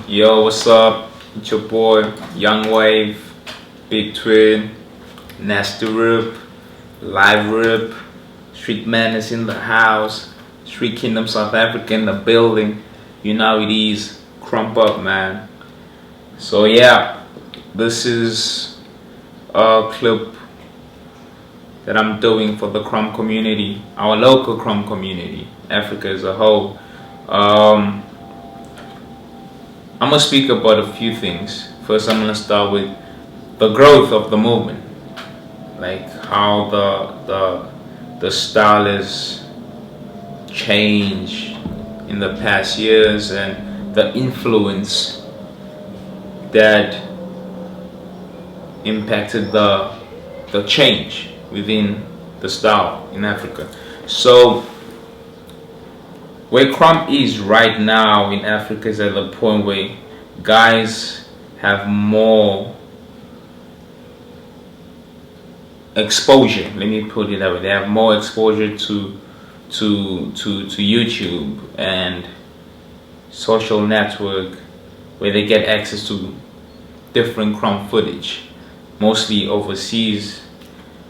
Yo, what's up? It's your boy, Yungwave, Big Twin, Nasty Rip, Live Rip, Street Man is in the house, Street Kingdom South Africa in the building. You know how it is, Krump up, man. So yeah, this is a clip that I'm doing for the Krump community, our local Krump community, Africa as a whole. I'm gonna speak about a few things. First, I'm gonna start with the growth of the movement, like how the style has changed in the past years and the influence that impacted the change within the style in Africa. So where Krump is right now in Africa is at the point where guys have more exposure. Let me put it that way. They have more exposure to YouTube and social network where they get access to different Krump footage, mostly overseas.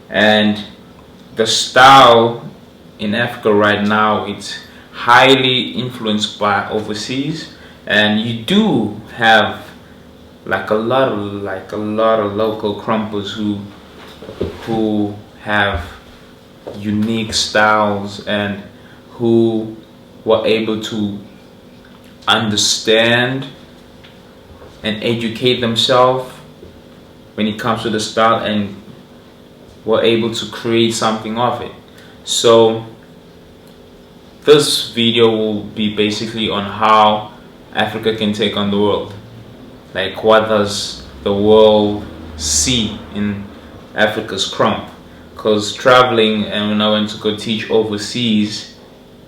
And the style in Africa right now, it's highly influenced by overseas, and you do have like a lot of local Krumpers who have unique styles and who were able to understand and educate themselves when it comes to the style and were able to create something of it. So this video will be basically on how Africa can take on the world. Like, what does the world see in Africa's Krump? Because traveling, and when I went to go teach overseas,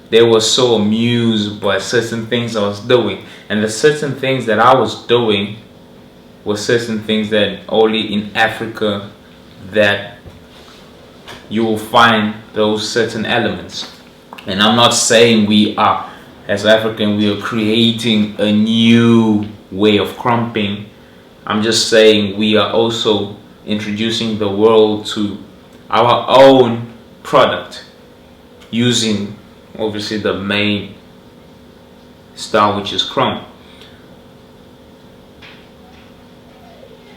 they were so amused by certain things I was doing. And the certain things that I was doing were certain things that only in Africa that you will find those certain elements. And I'm not saying we are, as African, we are creating a new way of krumping. I'm just saying we are also introducing the world to our own product using obviously the main style, which is Krump.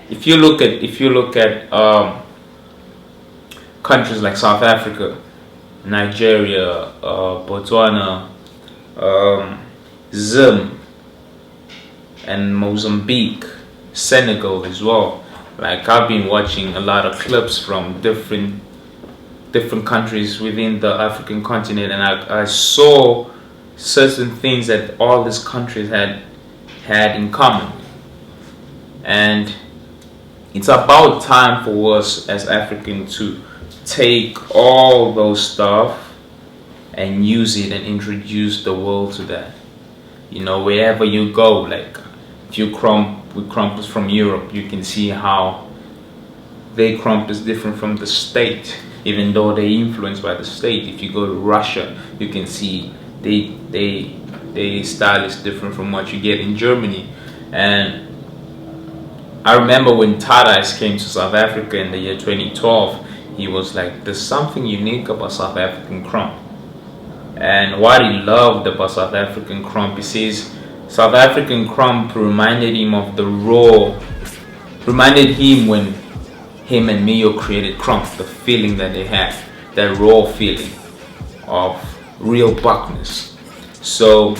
If you look at countries like South Africa, Nigeria, Botswana, Zim, and Mozambique, Senegal as well. Like, I've been watching a lot of clips from different countries within the African continent, and I saw certain things that all these countries had in common. And it's about time for us as Africans to take all those stuff and use it and introduce the world to that. You know, wherever you go, like if you Krump with Krumpers from Europe, you can see how their Krump is different from the state, even though they're influenced by the state. If you go to Russia, you can see they style is different from what you get in Germany. And I remember when Tadais came to South Africa in the year 2012, he was like, there's something unique about South African Krump. And what he loved about South African Krump, he says South African Krump reminded him of the raw, reminded him when him and Mio created Krump, the feeling that they had, that raw feeling of real buckness. So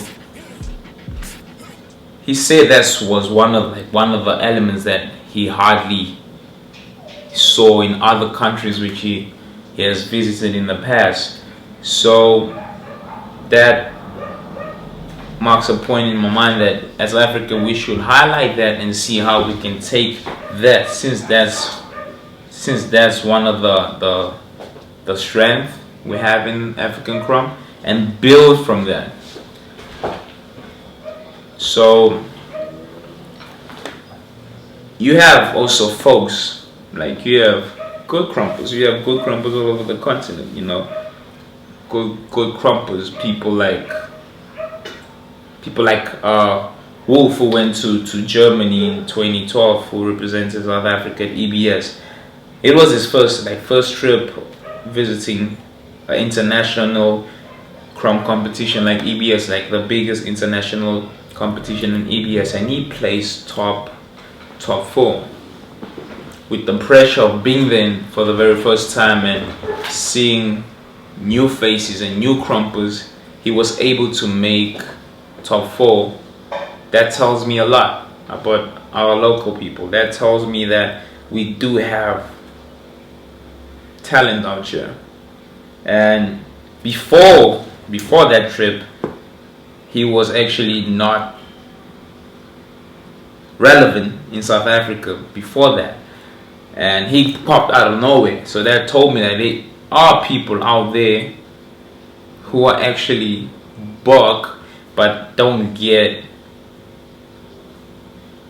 he said that was one of the elements that he hardly saw in other countries which he has visited in the past. So that marks a point in my mind that as Africa we should highlight that and see how we can take that, since that's one of the strength we have in African Krump, and build from that. So you have also folks, like you have good Krumpers, you have good Krumpers all over the continent, you know, good Krumpers, people like Wolf, who went to Germany in 2012, who represented South Africa at EBS. It was his first trip visiting an international Krump competition like EBS, like the biggest international competition in EBS, and he placed top 4. With the pressure of being there for the very first time and seeing new faces and new Krumpers, he was able to make top 4. That tells me a lot about our local people. That tells me that we do have talent out here. And before that trip, he was actually not relevant in South Africa before that, and he popped out of nowhere. So that told me that there are people out there who are actually buck but don't get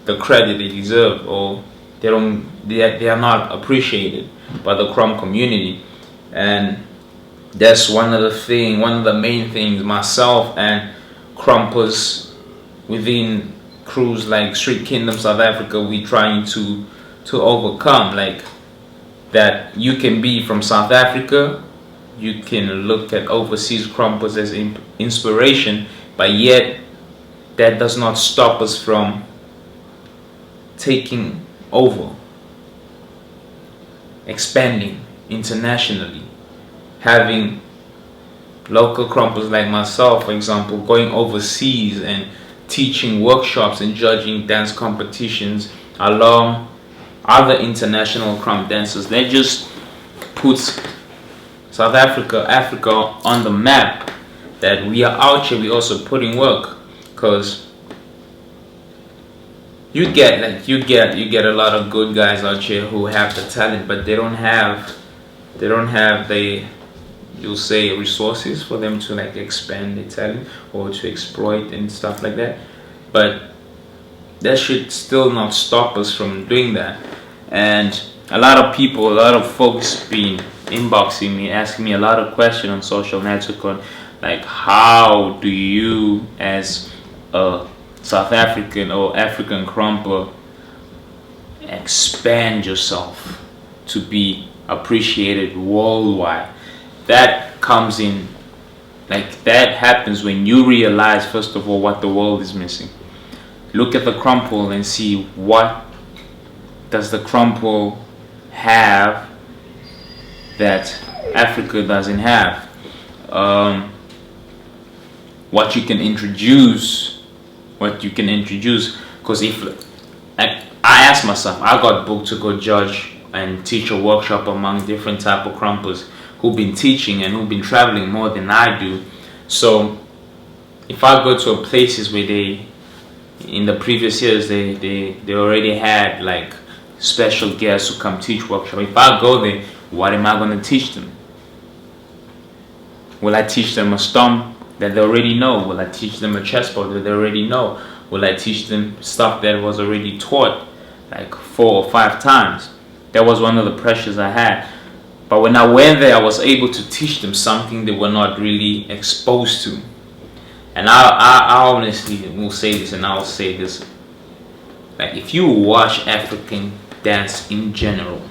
the credit they deserve, or they are not appreciated by the Krump community. And that's one of the main things myself and Krumpers within crews like Street Kingdom South Africa, we trying to overcome, like that you can be from South Africa, you can look at overseas Krumpers as inspiration, but yet that does not stop us from taking over, expanding internationally, having local Krumpers like myself, for example, going overseas and teaching workshops and judging dance competitions along other international Krump dancers. That just puts Africa on the map, that we are out here, we also put in work. Because you get a lot of good guys out here who have the talent, but they don't have the, you'll say, resources for them to like expand their talent or to exploit and stuff like that. But that should still not stop us from doing that. And a lot of folks been inboxing me, asking me a lot of questions on social network on like, how do you as a South African or African Krumper expand yourself to be appreciated worldwide? That comes in, like, that happens when you realize, first of all, what the world is missing. Look at the Krump world and see what does the Krump world have that Africa doesn't have. What you can introduce, because if I asked myself, I got booked to go judge and teach a workshop among different type of Krumpers who've been teaching and who've been traveling more than I do. So if I go to places where in the previous years they already had like special guests who come teach workshop, if I go there, what am I going to teach them? Will I teach them a stomp that they already know? Will I teach them a chest pose that they already know? Will I teach them stuff that was already taught like 4 or 5 times? That was one of the pressures I had. But when I went there, I was able to teach them something they were not really exposed to. And I honestly will say this, and I'll say this. Like, if you watch African dance in general,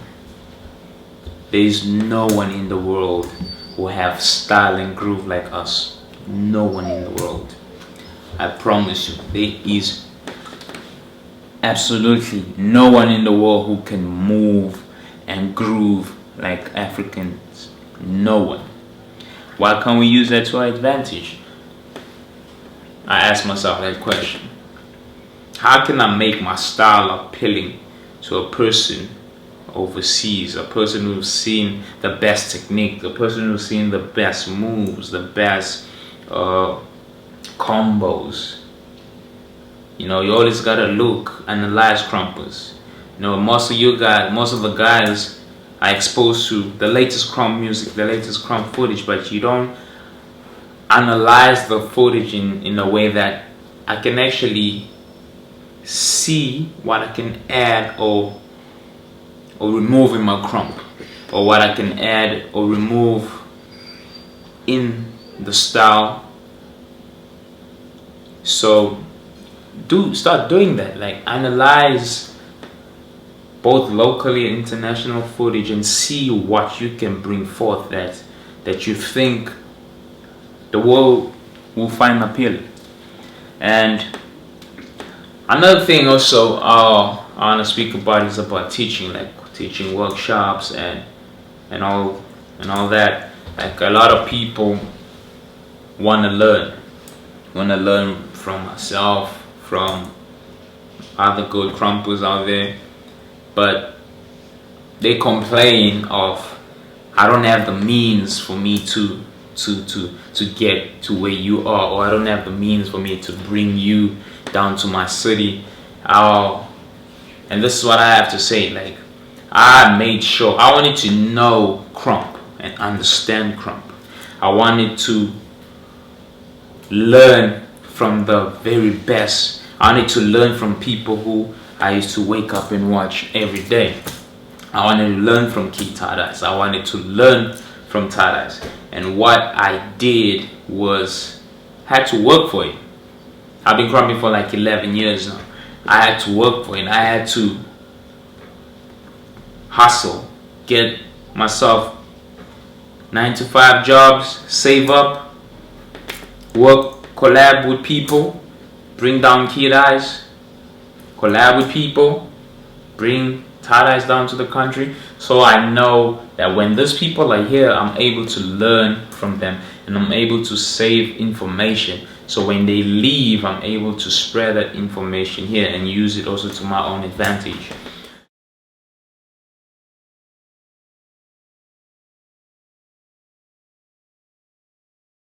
there is no one in the world who have style and groove like us. No one in the world. I promise you, there is absolutely no one in the world who can move and groove like Africans. No one. Why can't we use that to our advantage? I ask myself that question. How can I make my style appealing to a person overseas, a person who's seen the best technique, the person who's seen the best moves, the best combos? You know, you always gotta analyze Krumpers. You know, most of the guys are exposed to the latest Krump music, the latest Krump footage, but you don't analyze the footage in a way that I can actually see what I can add or remove in my Krump, or what I can add or remove in the style. So start doing that. Like, analyze both locally and international footage and see what you can bring forth that you think the world will find appealing. And another thing also I want to speak about is about teaching, like teaching workshops and all that. Like, a lot of people want to learn from myself, from other good Krumpers out there, but they complain of, I don't have the means for me to get to where you are, or I don't have the means for me to bring you down to my city. And this is what I have to say. Like, I made sure I wanted to know Krump and understand Krump. I wanted to learn from the very best. I wanted to learn from people who I used to wake up and watch every day. I wanted to learn from Key Tada-Ice. I wanted to learn from Tada-Ice. And what I did was, had to work for it. I've been crumping for like 11 years now. I had to work for it. I had to hustle, get myself 9-to-5 jobs, save up, work, collab with people, bring down Key Tada-Ice, collab with people, bring Tada-Ice down to the country. So I know that when those people are here, I'm able to learn from them and I'm able to save information. So when they leave, I'm able to spread that information here and use it also to my own advantage.